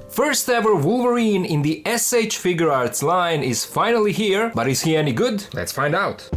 First ever Wolverine in the S.H.Figuarts line is finally here, but is he any good? Let's find out.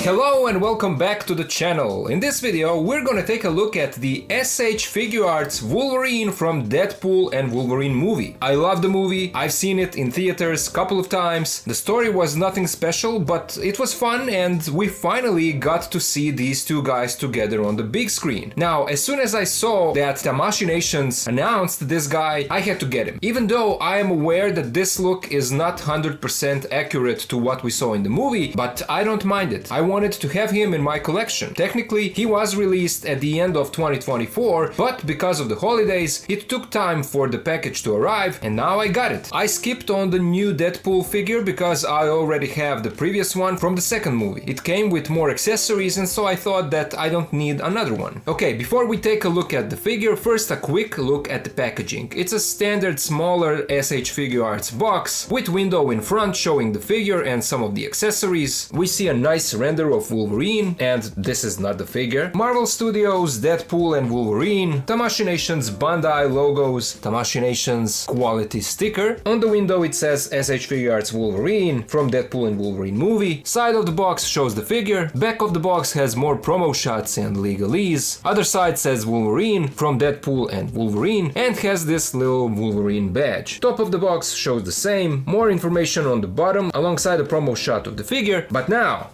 Hello and welcome back to the channel. In this video we're gonna take a look at the S.H.Figuarts Wolverine from Deadpool and Wolverine movie. I love the movie, I've seen it in theaters a couple of times. The story was nothing special, but it was fun and we finally got to see these two guys together on the big screen. Now, as soon as I saw that Tamashii Nations announced this guy, I had to get him. Even though I am aware that this look is not 100% accurate to what we saw in the movie, but I don't mind it. I wanted to have him in my collection. Technically, he was released at the end of 2024, but because of the holidays, it took time for the package to arrive, and now I got it. I skipped on the new Deadpool figure because I already have the previous one from the second movie. It came with more accessories, and so I thought that I don't need another one. Okay, before we take a look at the figure, first a quick look at the packaging. It's a standard smaller S.H.Figuarts box with window in front showing the figure and some of the accessories. We see a nice render of Wolverine, and this is not the figure. Marvel Studios, Deadpool and Wolverine, Tamashii Nations BANDAI logos, Tamashii Nations quality sticker. On the window it says S.H.Figuarts Wolverine from Deadpool and Wolverine movie. Side of the box shows the figure. Back of the box has more promo shots and legalese. Other side says Wolverine from Deadpool and Wolverine and has this little Wolverine badge. Top of the box shows the same. More information on the bottom alongside a promo shot of the figure. But now,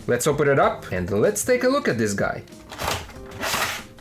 let's open it up and let's take a look at this guy.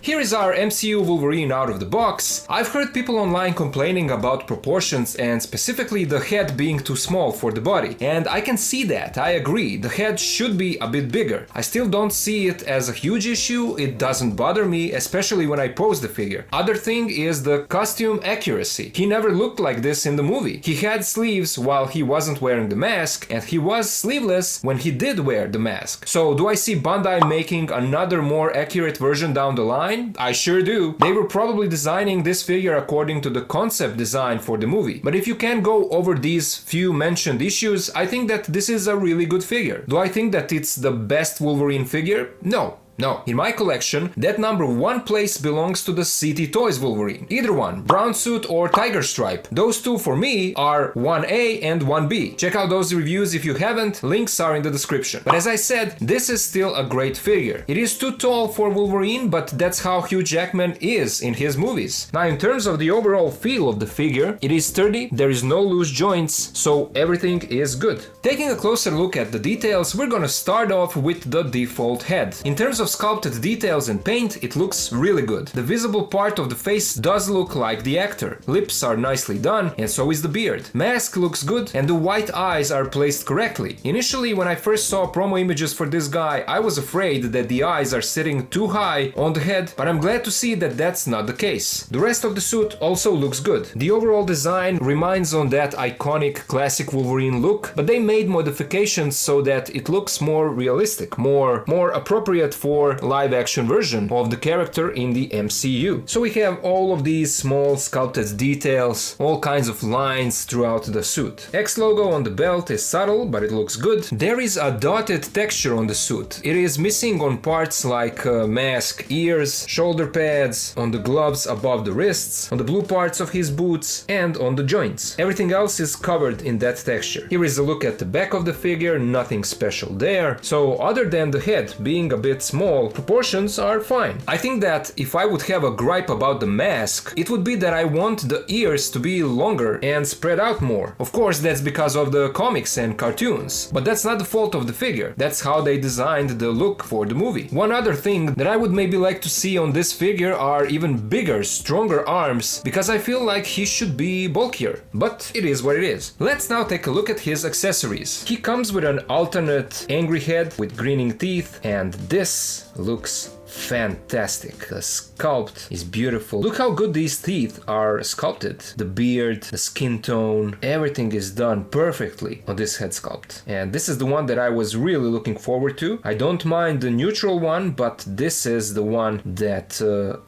Here is our MCU Wolverine out of the box. I've heard people online complaining about proportions and specifically the head being too small for the body. And I can see that, I agree, the head should be a bit bigger. I still don't see it as a huge issue, it doesn't bother me, especially when I pose the figure. Other thing is the costume accuracy. He never looked like this in the movie. He had sleeves while he wasn't wearing the mask, and he was sleeveless when he did wear the mask. So do I see Bandai making another more accurate version down the line? I sure do. They were probably designing this figure according to the concept design for the movie. But if you can go over these few mentioned issues, I think that this is a really good figure. Do I think that it's the best Wolverine figure? No. No, in my collection, that number 1 place belongs to the CT Toys Wolverine. Either one, brown suit or tiger stripe. Those two for me are 1A and 1B. Check out those reviews if you haven't, links are in the description. But as I said, this is still a great figure. It is too tall for Wolverine, but that's how Hugh Jackman is in his movies. Now in terms of the overall feel of the figure, it is sturdy, there is no loose joints, so everything is good. Taking a closer look at the details, we're gonna start off with the default head. In terms of sculpted details and paint, it looks really good. The visible part of the face does look like the actor. Lips are nicely done, and so is the beard. Mask looks good, and the white eyes are placed correctly. Initially, when I first saw promo images for this guy, I was afraid that the eyes are sitting too high on the head, but I'm glad to see that that's not the case. The rest of the suit also looks good. The overall design reminds on that iconic classic Wolverine look, but they made modifications so that it looks more realistic, more appropriate for live action version of the character in the MCU. So we have all of these small sculpted details, all kinds of lines throughout the suit. X logo on the belt is subtle, but it looks good. There is a dotted texture on the suit. It is missing on parts like mask, ears, shoulder pads, on the gloves above the wrists, on the blue parts of his boots, and on the joints. Everything else is covered in that texture. Here is a look at the back of the figure, nothing special there. So other than the head being a bit small, proportions are fine. I think that if I would have a gripe about the mask, it would be that I want the ears to be longer and spread out more. Of course, that's because of the comics and cartoons, but that's not the fault of the figure. That's how they designed the look for the movie. One other thing that I would maybe like to see on this figure are even bigger, stronger arms, because I feel like he should be bulkier, but it is what it is. Let's now take a look at his accessories. He comes with an alternate angry head with grinning teeth, and this looks fantastic. The sculpt is beautiful. Look how good these teeth are sculpted. The beard, the skin tone, everything is done perfectly on this head sculpt. And this is the one that I was really looking forward to. I don't mind the neutral one, but this is the one that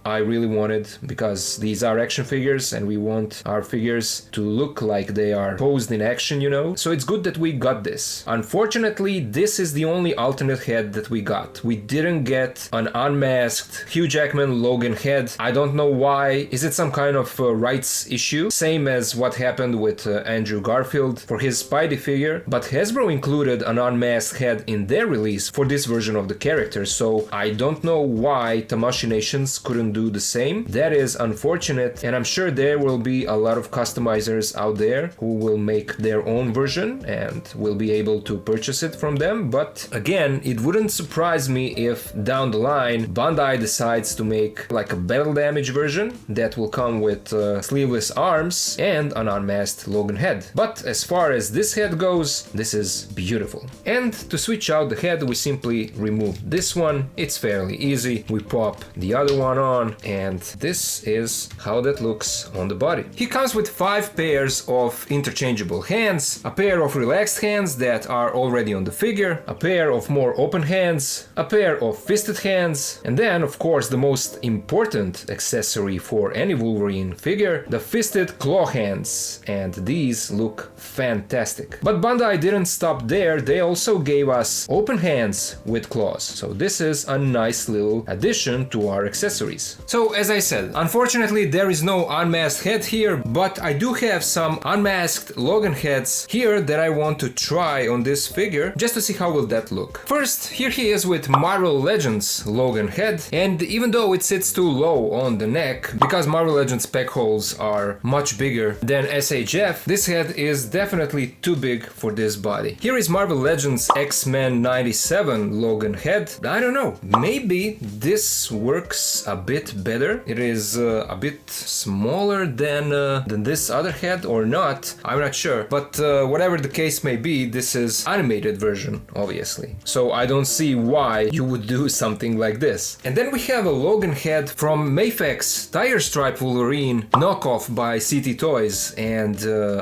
I really wanted, because these are action figures and we want our figures to look like they are posed in action, you know? So it's good that we got this. Unfortunately, this is the only alternate head that we got. We didn't get an unmasked Hugh Jackman Logan head. I don't know why. Is it some kind of rights issue? Same as what happened with Andrew Garfield for his Spidey figure, but Hasbro included an unmasked head in their release for this version of the character, so I don't know why Tamashii Nations couldn't do the same. That is unfortunate, and I'm sure there will be a lot of customizers out there who will make their own version and will be able to purchase it from them, but again, it wouldn't surprise me if down the line Bandai decides to make like a battle damage version that will come with sleeveless arms and an unmasked Logan head. But as far as this head goes, this is beautiful. And to switch out the head, we simply remove this one. It's fairly easy. We pop the other one on, and this is how that looks on the body. He comes with 5 pairs of interchangeable hands, a pair of relaxed hands that are already on the figure, a pair of more open hands, a pair of fisted hands, and then of course the most important accessory for any Wolverine figure, the fisted claw hands, and these look fantastic. But Bandai didn't stop there, they also gave us open hands with claws, so this is a nice little addition to our accessories. So as I said, unfortunately there is no unmasked head here, but I do have some unmasked Logan heads here that I want to try on this figure just to see how will that look. First, here he is with Marvel Legends Logan head, and even though it sits too low on the neck, because Marvel Legends peg holes are much bigger than SHF, this head is definitely too big for this body. Here is Marvel Legends X-Men 97 Logan head. I don't know, maybe this works a bit better. It is a bit smaller than this other head or not, I'm not sure, but whatever the case may be, this is animated version obviously, so I don't see why you would do something like this. And then we have a Logan head from Mafex Tiger Stripe Wolverine knockoff by CT Toys, and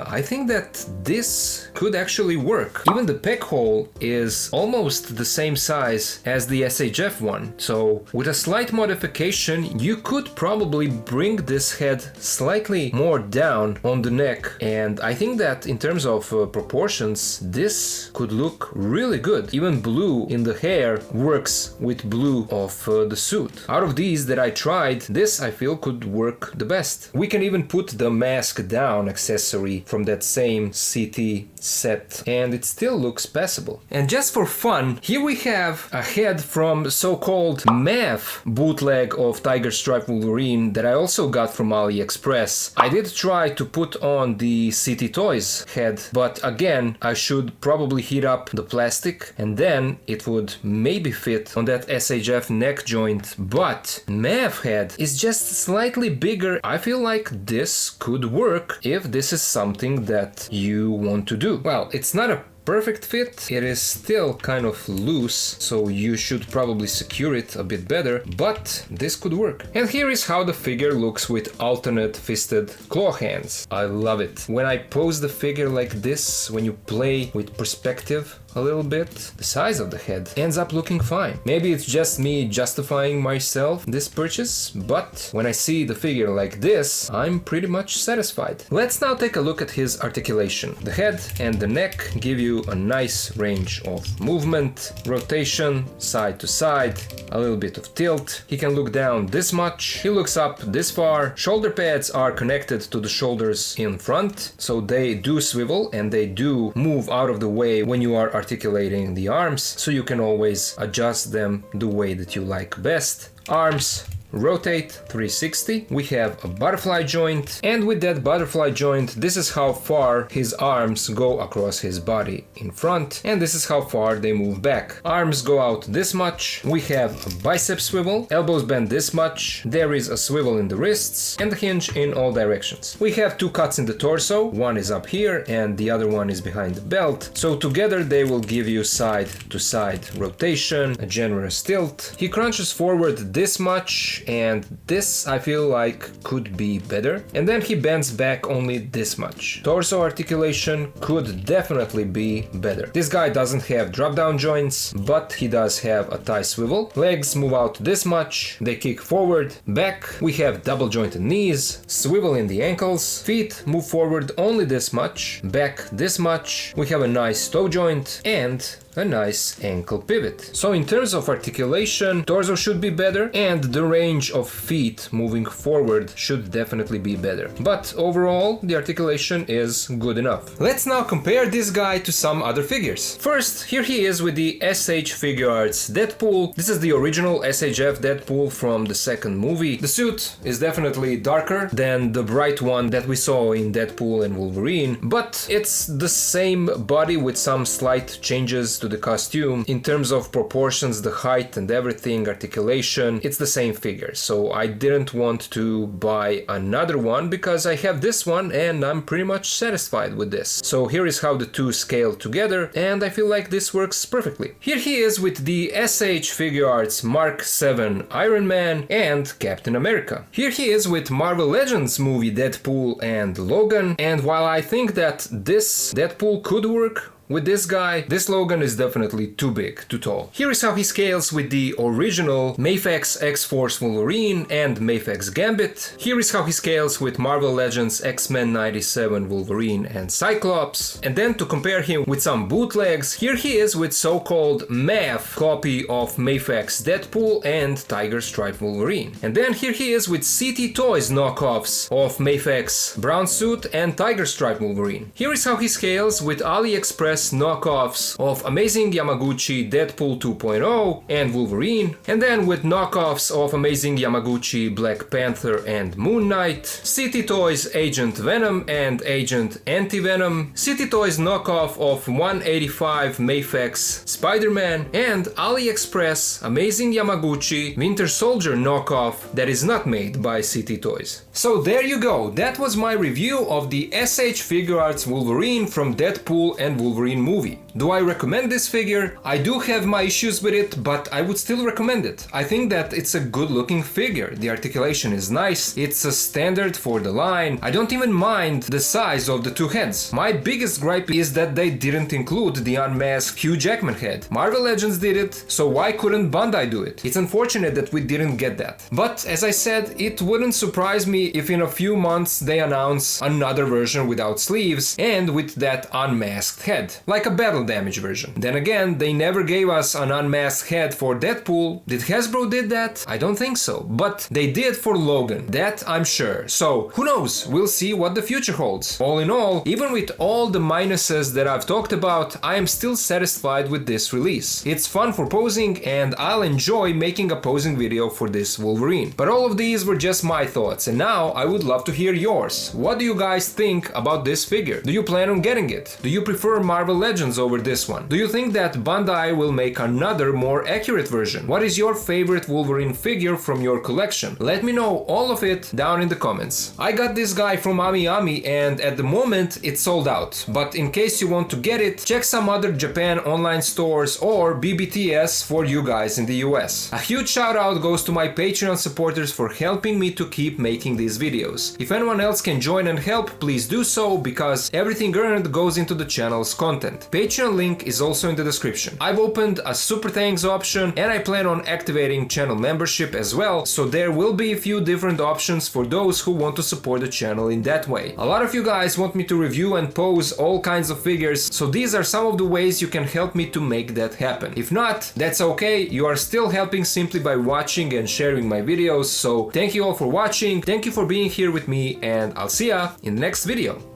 I think that this could actually work. Even the peg hole is almost the same size as the SHF one, so with a slight modification you could probably bring this head slightly more down on the neck, and I think that in terms of proportions this could look really good. Even blue in the hair works with blue of the suit. Out of these that I tried, this I feel could work the best. We can even put the mask down accessory from that same CT set and it still looks passable. And just for fun, here we have a head from so-called MAF bootleg of Tiger Stripe Wolverine that I also got from AliExpress. I did try to put on the CT Toys head, but again I should probably heat up the plastic and then it would maybe fit on that SHF neck joint, but MAF head is just slightly bigger. I feel like this could work if this is something that you want to do. Well, it's not a perfect fit, it is still kind of loose, so you should probably secure it a bit better, but this could work. And here is how the figure looks with alternate fisted claw hands. I love it. When I pose the figure like this, when you play with perspective a little bit, the size of the head ends up looking fine. Maybe it's just me justifying myself this purchase, but when I see the figure like this, I'm pretty much satisfied. Let's now take a look at his articulation. The head and the neck give you a nice range of movement, rotation, side to side, a little bit of tilt. He can look down this much, he looks up this far. Shoulder pads are connected to the shoulders in front, so they do swivel and they do move out of the way when you are articulating the arms, so you can always adjust them the way that you like best. Arms rotate 360. We have a butterfly joint, and with that butterfly joint, this is how far his arms go across his body in front, and this is how far they move back. Arms go out this much. We have a bicep swivel, elbows bend this much, there is a swivel in the wrists, and a hinge in all directions. We have 2 cuts in the torso, one is up here and the other one is behind the belt, so together they will give you side to side rotation, a generous tilt. He crunches forward this much, and this I feel like could be better, and then he bends back only this much. Torso articulation could definitely be better. This guy doesn't have drop down joints, but he does have a thigh swivel. Legs move out this much, they kick forward. Back we have double jointed knees, swivel in the ankles. Feet move forward only this much, back this much. We have a nice toe joint and a nice ankle pivot. So in terms of articulation, torso should be better and the range of feet moving forward should definitely be better. But overall, the articulation is good enough. Let's now compare this guy to some other figures. First, here he is with the S.H.Figuarts Deadpool. This is the original SHF Deadpool from the second movie. The suit is definitely darker than the bright one that we saw in Deadpool and Wolverine, but it's the same body with some slight changes to the costume. In terms of proportions, the height and everything, articulation, it's the same figure. So I didn't want to buy another one because I have this one and I'm pretty much satisfied with this. So here is how the two scale together and I feel like this works perfectly. Here he is with the S.H.Figuarts Mark 7 Iron Man and Captain America. Here he is with Marvel Legends movie Deadpool and Logan, and while I think that this Deadpool could work with this guy, this Logan is definitely too big, too tall. Here is how he scales with the original Mafex X-Force Wolverine and Mafex Gambit. Here is how he scales with Marvel Legends X-Men 97 Wolverine and Cyclops. And then to compare him with some bootlegs, here he is with so-called MAF copy of Mafex Deadpool and Tiger Stripe Wolverine. And then here he is with CT Toys knockoffs of Mafex Brown Suit and Tiger Stripe Wolverine. Here is how he scales with AliExpress knockoffs of Amazing Yamaguchi Deadpool 2.0 and Wolverine, and then with knockoffs of Amazing Yamaguchi Black Panther and Moon Knight, City Toys Agent Venom and Agent Anti-Venom, City Toys knockoff of 185 Mafex Spider-Man, and AliExpress Amazing Yamaguchi Winter Soldier knockoff that is not made by City Toys. So there you go, that was my review of the S.H.Figuarts Wolverine from Deadpool and Wolverine movie. Do I recommend this figure? I do have my issues with it, but I would still recommend it. I think that it's a good looking figure. The articulation is nice, it's a standard for the line. I don't even mind the size of the two heads. My biggest gripe is that they didn't include the unmasked Hugh Jackman head. Marvel Legends did it, so why couldn't Bandai do it? It's unfortunate that we didn't get that. But as I said, it wouldn't surprise me if in a few months they announce another version without sleeves and with that unmasked head, like a battle damage version. Then again, they never gave us an unmasked head for Deadpool. Did Hasbro did that? I don't think so, but they did for Logan, that I'm sure. So who knows, we'll see what the future holds. All in all, even with all the minuses that I've talked about, I am still satisfied with this release. It's fun for posing and I'll enjoy making a posing video for this Wolverine. But all of these were just my thoughts and now I would love to hear yours. What do you guys think about this figure? Do you plan on getting it? Do you prefer Marvel Legends over this one? Do you think that Bandai will make another more accurate version? What is your favorite Wolverine figure from your collection? Let me know all of it down in the comments. I got this guy from Ami and at the moment it's sold out, but in case you want to get it, check some other Japan online stores or BBTS for you guys in the US. A huge shout out goes to my Patreon supporters for helping me to keep making these videos. If anyone else can join and help, please do so because everything earned goes into the channel's content. Patreon link is also in the description. I've opened a super thanks option and I plan on activating channel membership as well, so there will be a few different options for those who want to support the channel in that way. A lot of you guys want me to review and pose all kinds of figures, so these are some of the ways you can help me to make that happen. If not, that's okay, you are still helping simply by watching and sharing my videos, so thank you all for watching, thank you for being here with me, and I'll see ya in the next video.